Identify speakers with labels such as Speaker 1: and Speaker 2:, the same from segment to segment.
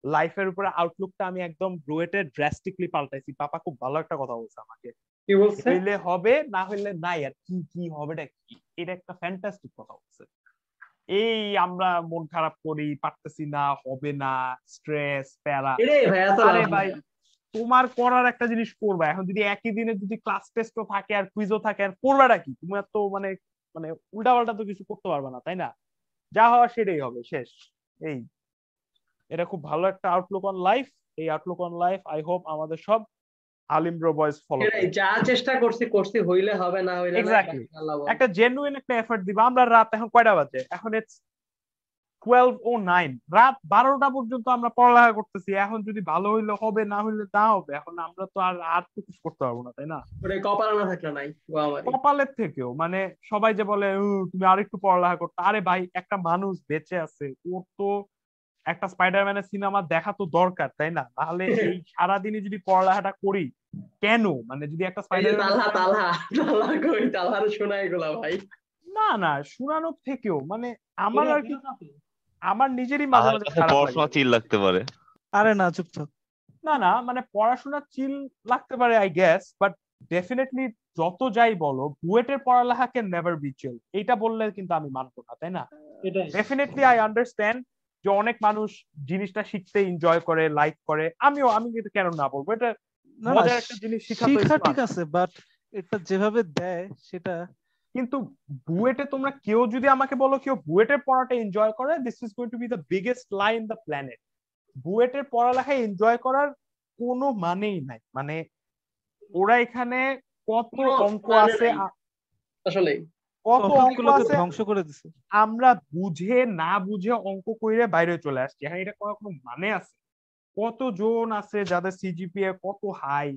Speaker 1: লাইফের উপরে আউটলুকটা আমি একদম ব্রুয়েটে ড্রাস্টিকলি পাল্টাইছি। পাপা খুব ভালো একটা কথা বলছে আমাকে,
Speaker 2: কি বলছে?
Speaker 1: হইলে হবে না হইলে নাই, আর কি কি হবেটা কি, এটা একটা ফ্যান্টাস্টিক কথা বলছে। এই আমরা মন খারাপ করি, পারতেছি না, হবে না, স্ট্রেস, প্যারা।
Speaker 2: এটাই ভাই, এত
Speaker 1: আরে
Speaker 2: লাভ
Speaker 1: ভাই,
Speaker 2: নাই।
Speaker 1: তোমার করার একটা জিনিস করবা, এখন যদি একই দিনে যদি ক্লাস টেস্টও থাকে আর কুইজও থাকে, আর করবাটা কি তুমি? তো মানে মানে উল্টা পাল্টা তো কিছু করতে পারবে না, তাই না? যা হওয়ার সেটাই হবে, শেষ। এই, এটা খুব ভালো একটা আউটলুক অন লাইফ। এই Outlook on life I hope আমাদের সব আলিম ব্রো বয়েজ ফলো
Speaker 2: এটাই,
Speaker 1: করে।
Speaker 2: যা চেষ্টা করছি করছি, হইলে হবে, না হইলে নাই,
Speaker 1: এক্স্যাক্টলি,
Speaker 2: বাকি আল্লাহ বলে।
Speaker 1: একটা জেনুইন একটা এফর্ট দিবা। আমরা রাত এখন কয়টা বাজে? এখন ইটস 12:09, রাত 12টা পর্যন্ত আমরা পড়ালেখা করতেছি। এখন যদি ভালো হইলে হবে, না হইলে না হবে। এখন আমরা তো আর আর তো কিছু করতে পারবো না, তাই না?
Speaker 2: ওটাই, কপালে না থাকলে নাই গো আমারই।
Speaker 1: কপালের থেকেও মানে, সবাই যে বলে তুমি আরেকটু পড়ালেখা করতে, আরে ভাই একটা মানুষ বেঁচে আছে, ওর তো একটা স্পাইডারম্যানের সিনেমা দেখা তো দরকার, তাই না? তাহলে এই সারাদিনই যদি পড়ালেখাটা করি কেন? মানে যদি একটা
Speaker 2: এই যে
Speaker 1: স্পাইডারম্যানের
Speaker 2: তালহা
Speaker 1: সিনেমা,
Speaker 2: তালহা তালহা কই, তালহার শোনা এগুলা ভাই।
Speaker 1: না না শোনানোর থেকেও মানে আমার আর কি, আমার নিজেরই মাঝে
Speaker 3: আমার
Speaker 1: মাঝে
Speaker 3: কাছে
Speaker 1: খারাপ লাগে।
Speaker 3: পড়াশোনা চিল লাগতে পারে।
Speaker 4: আরে না, চুপ থাক।
Speaker 1: না না মানে পড়াশোনা চিল লাগতে পারে আই গেস, বাট ডেফিনেটলি যত যাই বলো, বুয়েটের পড়ালেখা ক্যান নেভার বি চিল, এইটা বললে কিন্তু আমি মানবো না, তাই না?
Speaker 2: এটাই।
Speaker 1: ডেফিনেটলি আই আন্ডারস্ট্যান্ড যে অনেক মানুষ জিনিসটা শিখতে এনজয় করে, লাইক করে। আমি কিন্তু কেন না বলবো, এটা
Speaker 4: না না,
Speaker 1: মজার একটা জিনিস, শিখা তো
Speaker 4: শিক্ষা ঠিক
Speaker 1: smart।
Speaker 4: আছে, বাট এটা যেভাবে দেয় সেটা।
Speaker 1: কিন্তু বুয়েটে তোমরা কেউ যদি আমাকে বলো কেউ বুয়েটের পড়াটা এনজয় করে, this is going to B the biggest lie in the planet. বুয়েটের পড়ালেখা এনজয় করার কোনো মানেই নাই। মানে ওরা এখানে কত
Speaker 2: কোনো
Speaker 1: অঙ্ক
Speaker 2: মানে
Speaker 1: আছে,
Speaker 2: নাই আসলে।
Speaker 1: কত অঙ্ক
Speaker 4: টপিকগুলোকে
Speaker 1: আছে,
Speaker 4: ধ্বংস করে দিছে।
Speaker 1: আমরা বুঝে না বুঝে অঙ্ক কইরে বাইরে চলে আসছি। এখন এটা কোনো মানে আছে? কতজন আছে যাদের সিজিপিএ কত হাই,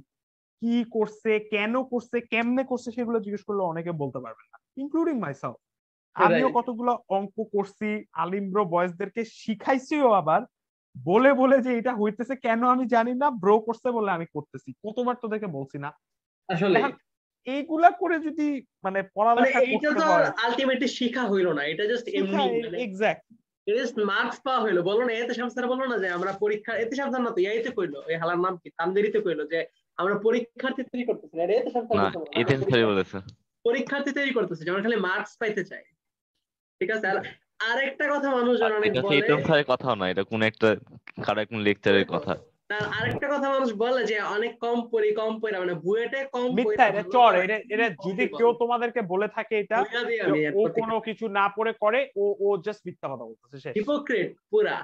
Speaker 1: কি করছে, কেন করছে, কেমনে করছে, সেগুলো জিজ্ঞেস করলে অনেকে বলতে পারবে না, ইনক্লুডিং মাইসেলফ।
Speaker 2: সেটাই।
Speaker 1: আমিও কতগুলো অঙ্ক করছি, আলিম ব্রো বয়েজদেরকে শিখাইছিও আবার, বলে বলে যে এটা হইতেছে কেন আমি জানি না, ব্রো করছে বলে আমি করতেছি, কতবার তোদেরকে বলছি না?
Speaker 2: আসলে
Speaker 1: এখন এইগুলা করে যদি মানে
Speaker 2: মানে
Speaker 1: পড়ালেখা
Speaker 2: এইটা
Speaker 1: করতে
Speaker 2: তো
Speaker 1: হয়,
Speaker 2: আলটিমেটলি শিখা হইলো না, এটা জাস্ট
Speaker 1: শিখা,
Speaker 2: এমনি মানে
Speaker 1: এক্সাক্ট।
Speaker 2: জাস্ট মার্কস পাওয়া হইলো। বলো না, এতে সামসারা বলো না যে আমরা পরীক্ষা, এতে সামসার না তো ইয়াইতে কইলো, এই হালার নাম কি, তানদেরিতে কইলো যে আমরা পরীক্ষার্থী তৈরি করতেছি না। এতে সামসার
Speaker 3: না,
Speaker 2: বলতে বলো না, আমরা
Speaker 3: এতেন স্যারই
Speaker 2: পরীক্ষা
Speaker 3: বলেছে।
Speaker 2: পরীক্ষার্থী তৈরি করতেছি, আমরা খালি মার্কস পাইতে চাই। ঠিক আছে। আর আরেকটা কথা মানুষজন
Speaker 3: আর
Speaker 2: অনেক
Speaker 3: এটা
Speaker 2: বলে,
Speaker 3: এতেন স্যারের কথাও না, এটা কোন একটা কারো কোন লেকচারের কথা।
Speaker 2: তার আরেকটা কথা মানুষ বলে যে অনেক কম পড়ি, কম পড়া, মানে বুয়েটে কম
Speaker 1: মিথ্যা,
Speaker 2: পড়া
Speaker 1: এটা
Speaker 2: ভালো
Speaker 1: চর।
Speaker 2: করা
Speaker 1: এটা এটা যদি
Speaker 2: ইম্পসিবল।
Speaker 1: কেউ তোমাদেরকে বলে থাকে এটা
Speaker 2: বুঝা দিই
Speaker 1: যে
Speaker 2: আমি এর
Speaker 1: ও
Speaker 2: প্রতি
Speaker 1: কোনো কিছু না পড়ে করে, ও জাস্ট মিথ্যা কথা বলতেছে, শেষ।
Speaker 2: হিপোক্রেট পুরা।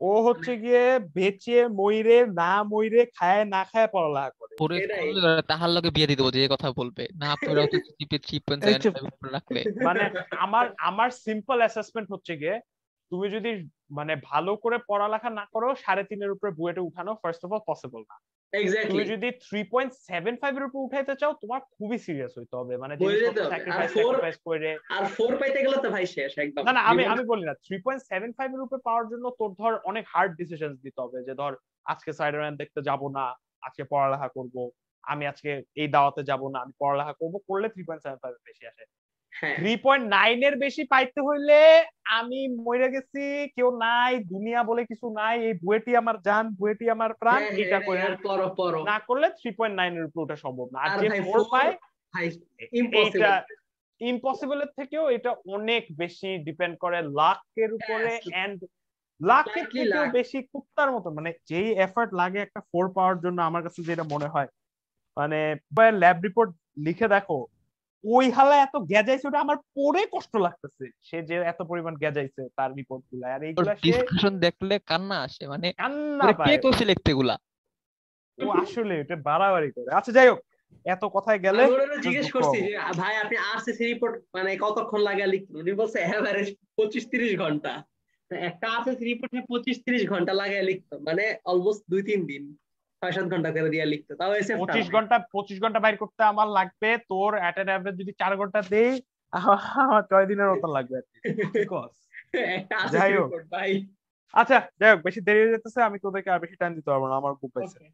Speaker 1: ও হচ্ছে গিয়ে বেচে মইরে না মইরে, খায় না খায় পড়ালেখা করে।
Speaker 5: পরে
Speaker 2: এটাই।
Speaker 5: করলে তাহার লগে বিয়ে দিয়ে দেবো, যে কথা বলবে না পড়াও তো জিপে
Speaker 4: এই চুপ।
Speaker 5: 3.75 উপরে রাখলে।
Speaker 1: মানে আমার আমার সিম্পল অ্যাসেসমেন্ট হচ্ছে গিয়ে, তুমি যদি মানে ভালো করে পড়ালেখা না করো, 3.5-এর উপরে বুয়েটে উঠানো ফার্স্ট অফ অল পসিবল না। তুমি
Speaker 2: এক্স্যাক্টলি।
Speaker 1: যদি 3.75 এর উপর উঠাইতে চাও, তোমার খুবই সিরিয়াস হইতে হবে, মানে
Speaker 2: বলে
Speaker 1: জিনিসপত্র
Speaker 2: যেতে হবে। আর
Speaker 1: স্যাক্রিফাইস
Speaker 2: ফোর,
Speaker 1: স্যাক্রিফাইস করে।
Speaker 2: আর ফোর পাইতে গেলে তো ভাই শেষ একদম
Speaker 1: না না আমি
Speaker 2: জীবন।
Speaker 1: আমি বলি না, 3.75 এর উপরে পাওয়ার জন্য তোর ধর অনেক হার্ড ডিসিশন দিতে হবে, যে ধর আজকে স্পাইডারম্যান দেখতে যাব না, আজকে পড়ালেখা করব। আমি আজকে এই দাওয়াতে যাব না, আমি পড়ালেখা করব, করলে 3.75 এর বেশি আসে।
Speaker 2: হ্যাঁ
Speaker 1: 3.9 এর বেশি পাইতে হইলে আমি মরে গেছি, কেউ নাই, দুনিয়া বলে কিছু নাই, এই বুয়েটি আমার জান, বুয়েটি আমার প্রাণ,
Speaker 2: হ্যাঁ হ্যাঁ,
Speaker 1: এটা
Speaker 2: এটাই।
Speaker 1: করে
Speaker 2: আর পড়ো পড়ো।
Speaker 1: না করলে 3.9 এর উপর ওঠা সম্ভব না। আর
Speaker 2: আর
Speaker 1: যে
Speaker 2: ভাই
Speaker 1: 4
Speaker 2: ফোর,
Speaker 1: পায়,
Speaker 2: ভাই
Speaker 1: এইটা
Speaker 2: ইম্পসিবল।
Speaker 1: ইম্পসিবলের থেকেও এটা অনেক বেশি ডিপেন্ড করে লাকের উপরে, এন্ড লাকের
Speaker 2: লাইকলি
Speaker 1: থেকেও
Speaker 2: লাক।
Speaker 1: বেশি কুত্তার মতো মানে যেই এফর্ট লাগে একটা 4 পাওয়ার জন্য, আমার কাছে যেটা মনে হয়, মানে ল্যাব রিপোর্ট লিখে দেখো, ওই হালা এত গেজাইছে, ওটা আমার পড়ে কষ্ট লাগতেছে, সে যে এত পরিমাণ গেজাইছে তার রিপোর্ট গুলা, আর
Speaker 5: তোর
Speaker 1: এইগুলা সে
Speaker 5: ডিসকাশন দেখলে কান্না আসে, মানে
Speaker 1: কান্না
Speaker 5: ওরে কে
Speaker 1: পায়।
Speaker 5: কইছে লিখতে এগুলা।
Speaker 1: ও আসলে এটা বাড়াবাড়ি করে। আচ্ছা যাই হোক, এত কথায় গেলে
Speaker 2: আমি ওনারা
Speaker 1: just
Speaker 2: জিজ্ঞেস
Speaker 1: দুঃখ
Speaker 2: করছি
Speaker 1: হবো।
Speaker 2: যে ভাই আপনি আরসিসি রিপোর্ট মানে কতক্ষণ লাগে লিখতে, উনি বলছে এভারেজ 25-30 ঘন্টা। তো একটা আরসিসি রিপোর্টে 25-30 ঘন্টা লাগে লিখতে, মানে অলমোস্ট 2-3 দিন 6-7 ঘন্টা করে দিয়ে লিখতে, তাও এসএফটা
Speaker 1: 25 ঘন্টা বাইর করতে আমার লাগবে, তোর এট এন অ্যাভারেজ যদি 4 ঘন্টা দেই, আমার 6 দিনের মতো লাগবে আর কি। কি কস?
Speaker 2: একটা আরসিসি
Speaker 1: যাই হোক,
Speaker 2: রিপোর্ট ভাই।
Speaker 1: আচ্ছা যাই হোক, বেশি দেরি হয়ে যেতেছে, আমি তোদেরকে আর বেশি টাইম দিতে পারবো না, আমার খুব পাইছে।
Speaker 2: ওকে।